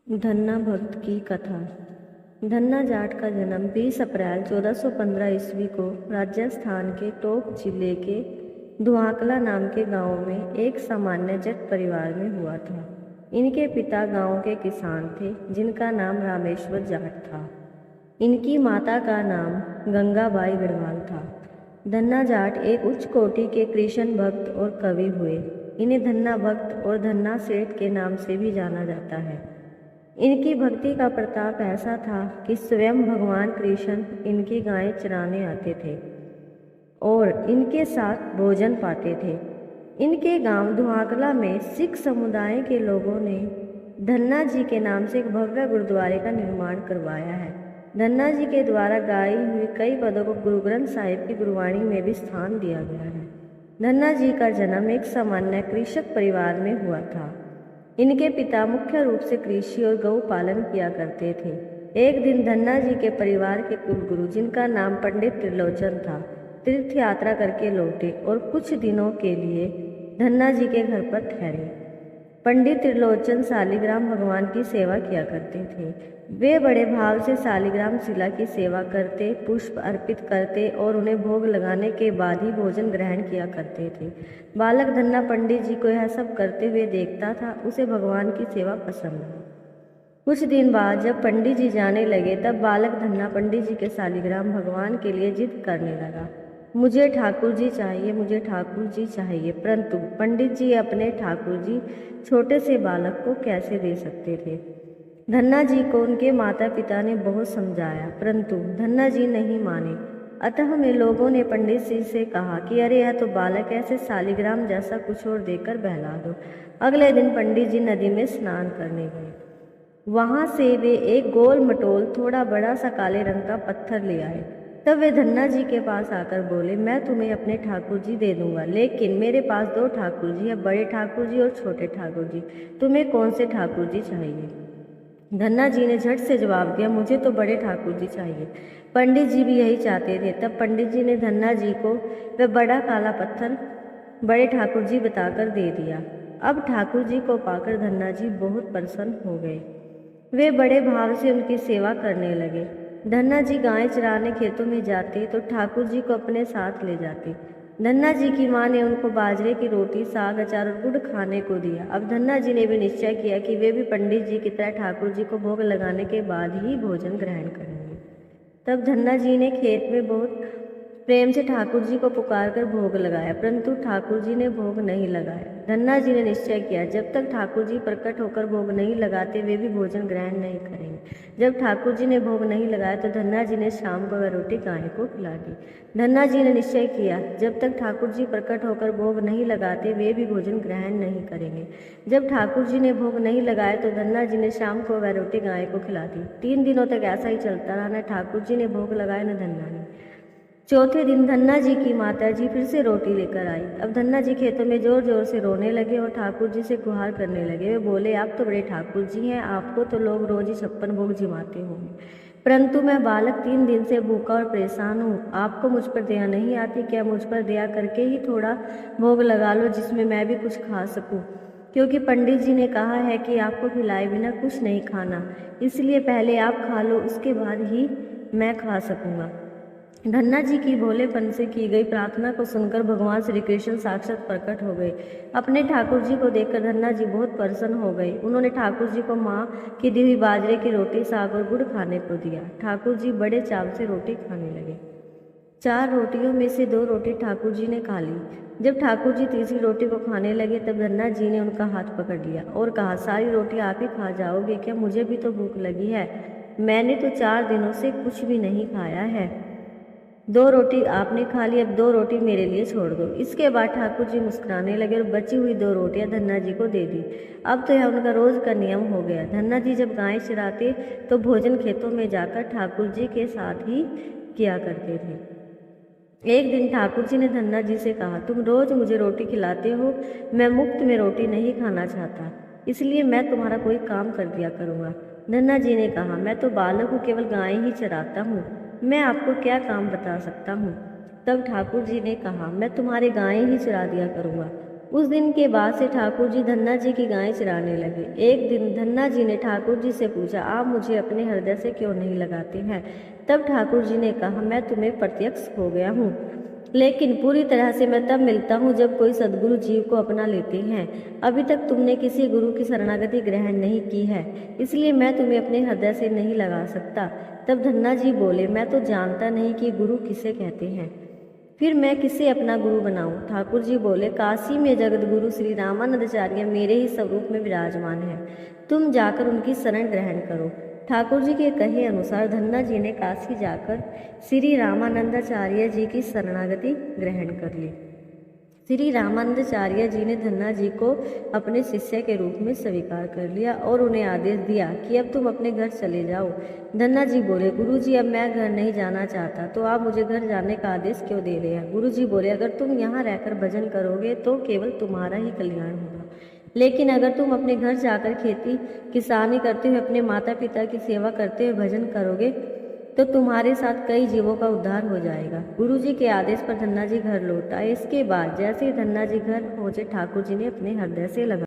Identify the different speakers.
Speaker 1: धन्ना भक्त की कथा। धन्ना जाट का जन्म 20 अप्रैल 1415 ईस्वी को राजस्थान के टोंक जिले के धुआंकला नाम के गांव में एक सामान्य जट परिवार में हुआ था। इनके पिता गांव के किसान थे जिनका नाम रामेश्वर जाट था। इनकी माता का नाम गंगाबाई गढ़वाल था। धन्ना जाट एक उच्च कोटि के कृष्ण भक्त और कवि हुए। इन्हें धन्ना भक्त और धन्ना सेठ के नाम से भी जाना जाता है। इनकी भक्ति का प्रताप ऐसा था कि स्वयं भगवान कृष्ण इनकी गायें चराने आते थे और इनके साथ भोजन पाते थे। इनके गांव धुआंकला में सिख समुदाय के लोगों ने धन्ना जी के नाम से एक भव्य गुरुद्वारे का निर्माण करवाया है। धन्ना जी के द्वारा गाई हुई कई पदों को गुरु ग्रंथ साहिब की गुरुवाणी में भी स्थान दिया गया है। धन्ना जी का जन्म एक सामान्य कृषक परिवार में हुआ था। इनके पिता मुख्य रूप से कृषि और गौ पालन किया करते थे। एक दिन धन्ना जी के परिवार के कुलगुरु, जिनका नाम पंडित त्रिलोचन था, तीर्थ यात्रा करके लौटे और कुछ दिनों के लिए धन्ना जी के घर पर ठहरे। पंडित त्रिलोचन शालिग्राम भगवान की सेवा किया करते थे। वे बड़े भाव से शालिग्राम शिला की सेवा करते, पुष्प अर्पित करते और उन्हें भोग लगाने के बाद ही भोजन ग्रहण किया करते थे। बालक धन्ना पंडित जी को यह सब करते हुए देखता था। उसे भगवान की सेवा पसंद आई। कुछ दिन बाद जब पंडित जी जाने लगे तब बालक धन्ना पंडित जी के शालिग्राम भगवान के लिए जिद करने लगा, मुझे ठाकुर जी चाहिए, मुझे ठाकुर जी चाहिए। परंतु पंडित जी अपने ठाकुर जी छोटे से बालक को कैसे दे सकते थे। धन्ना जी को उनके माता पिता ने बहुत समझाया, परंतु धन्ना जी नहीं माने। अतः हमें लोगों ने पंडित जी से कहा कि अरे यह तो बालक, ऐसे शालिग्राम जैसा कुछ और देकर बहला दो। अगले दिन पंडित जी नदी में स्नान करने गए। वहां से वे एक गोल मटोल थोड़ा बड़ा सा काले रंग का पत्थर ले आए। तब वे धन्ना जी के पास आकर बोले, मैं तुम्हें अपने ठाकुर जी दे दूंगा, लेकिन मेरे पास दो ठाकुर जी है, बड़े ठाकुर जी और छोटे ठाकुर जी। तुम्हें कौन से ठाकुर जी चाहिए? धन्ना जी ने झट से जवाब दिया, मुझे तो बड़े ठाकुर जी चाहिए। पंडित जी भी यही चाहते थे। तब पंडित जी ने धन्ना जी को वह बड़ा काला पत्थर बड़े ठाकुर जी बताकर दे दिया। अब ठाकुर जी को पाकर धन्ना जी बहुत प्रसन्न हो गए। वे बड़े भाव से उनकी सेवा करने लगे। धन्ना जी गायें चराने खेतों में जाते तो ठाकुर जी को अपने साथ ले जाते। धन्ना जी की मां ने उनको बाजरे की रोटी, साग, अचार और गुड़ खाने को दिया। अब धन्ना जी ने भी निश्चय किया कि वे भी पंडित जी की तरह ठाकुर जी को भोग लगाने के बाद ही भोजन ग्रहण करेंगे। तब धन्ना जी ने खेत में बहुत प्रेम से ठाकुर जी को पुकार कर भोग लगाया, परंतु ठाकुर जी ने भोग नहीं लगाया। धन्ना जी ने निश्चय किया, जब तक ठाकुर जी प्रकट होकर भोग नहीं लगाते वे भी भोजन ग्रहण नहीं करेंगे। जब ठाकुर जी ने भोग नहीं लगाया तो धन्ना जी ने शाम को वह रोटी गाय को खिला दी। धन्ना जी ने निश्चय किया, जब तक ठाकुर जी प्रकट होकर भोग नहीं लगाते वे भी भोजन ग्रहण नहीं करेंगे। जब ठाकुर जी ने भोग नहीं लगाया तो धन्ना जी ने शाम को वह रोटी गाय को खिला दी। 3 दिनों तक ऐसा ही चलता रहा। न ठाकुर जी ने भोग लगाया न धन्ना ने। चौथे दिन धन्ना जी की माता जी फिर से रोटी लेकर आई। अब धन्ना जी खेतों में जोर जोर से रोने लगे और ठाकुर जी से गुहार करने लगे। वे बोले, आप तो बड़े ठाकुर जी हैं, आपको तो लोग रोज ही 56 भोग जिमाते होंगे, परंतु मैं बालक 3 दिन से भूखा और परेशान हूँ। आपको मुझ पर दया नहीं आती क्या? मुझ पर दया करके ही थोड़ा भोग लगा लो जिसमें मैं भी कुछ खा सकूँ, क्योंकि पंडित जी ने कहा है कि आपको खिलाए बिना कुछ नहीं खाना, इसलिए पहले आप खा लो, उसके बाद ही मैं खा सकूँगा। धन्ना जी की भोलेपन से की गई प्रार्थना को सुनकर भगवान श्री कृष्ण साक्षात प्रकट हो गए। अपने ठाकुर जी को देखकर धन्ना जी बहुत प्रसन्न हो गए। उन्होंने ठाकुर जी को माँ की दी हुई बाजरे की रोटी, साग और गुड़ खाने को दिया। ठाकुर जी बड़े चाव से रोटी खाने लगे। 4 रोटियों में से 2 रोटी ठाकुर जी ने खा ली। जब ठाकुर जी तीसरी रोटी को खाने लगे तब धन्ना जी ने उनका हाथ पकड़ लिया और कहा, सारी रोटी आप ही खा जाओगे क्या? मुझे भी तो भूख लगी है, मैंने तो 4 दिनों से कुछ भी नहीं खाया है। 2 रोटी आपने खा ली, अब 2 रोटी मेरे लिए छोड़ दो। इसके बाद ठाकुर जी मुस्कुराने लगे और बची हुई 2 रोटियां धन्ना जी को दे दी। अब तो यह उनका रोज का नियम हो गया। धन्ना जी जब गायें चराते तो भोजन खेतों में जाकर ठाकुर जी के साथ ही किया करते थे। एक दिन ठाकुर जी ने धन्ना जी से कहा, तुम रोज मुझे रोटी खिलाते हो, मैं मुफ्त में रोटी नहीं खाना चाहता, इसलिए मैं तुम्हारा कोई काम कर दिया करूँगा। धन्ना जी ने कहा, मैं तो बालक हूँ, केवल गायें ही चराता हूँ, मैं आपको क्या काम बता सकता हूँ। तब ठाकुर जी ने कहा, मैं तुम्हारे गायें ही चरा दिया करूँगा। उस दिन के बाद से ठाकुर जी धन्ना जी की गायें चराने लगे। एक दिन धन्ना जी ने ठाकुर जी से पूछा, आप मुझे अपने हृदय से क्यों नहीं लगाते हैं? तब ठाकुर जी ने कहा, मैं तुम्हें प्रत्यक्ष हो गया हूँ, लेकिन पूरी तरह से मैं तब मिलता हूँ जब कोई सद्गुरु जीव को अपना लेते हैं। अभी तक तुमने किसी गुरु की शरणागति ग्रहण नहीं की है, इसलिए मैं तुम्हें अपने हृदय से नहीं लगा सकता। तब धन्ना जी बोले, मैं तो जानता नहीं कि गुरु किसे कहते हैं, फिर मैं किसे अपना गुरु बनाऊं? ठाकुर जी बोले, काशी में जगत गुरु श्री रामानंदाचार्य मेरे ही स्वरूप में विराजमान है, तुम जाकर उनकी शरण ग्रहण करो। ठाकुर जी के कहे अनुसार धन्ना जी ने काशी जाकर श्री रामानंदाचार्य जी की शरणागति ग्रहण कर ली। श्री रामानंदाचार्य जी ने धन्ना जी को अपने शिष्य के रूप में स्वीकार कर लिया और उन्हें आदेश दिया कि अब तुम अपने घर चले जाओ। धन्ना जी बोले, गुरु जी अब मैं घर नहीं जाना चाहता, तो आप मुझे घर जाने का आदेश क्यों दे रहे हैं? गुरु जी बोले, अगर तुम यहाँ रहकर भजन करोगे तो केवल तुम्हारा ही कल्याण होगा, लेकिन अगर तुम अपने घर जाकर खेती किसानी करते हुए अपने माता पिता की सेवा करते हुए भजन करोगे तो तुम्हारे साथ कई जीवों का उद्धार हो जाएगा। गुरुजी के आदेश पर धन्ना जी घर लौट आए। इसके बाद जैसे ही धन्ना जी घर पहुंचे, ठाकुर जी ने अपने हृदय से लगा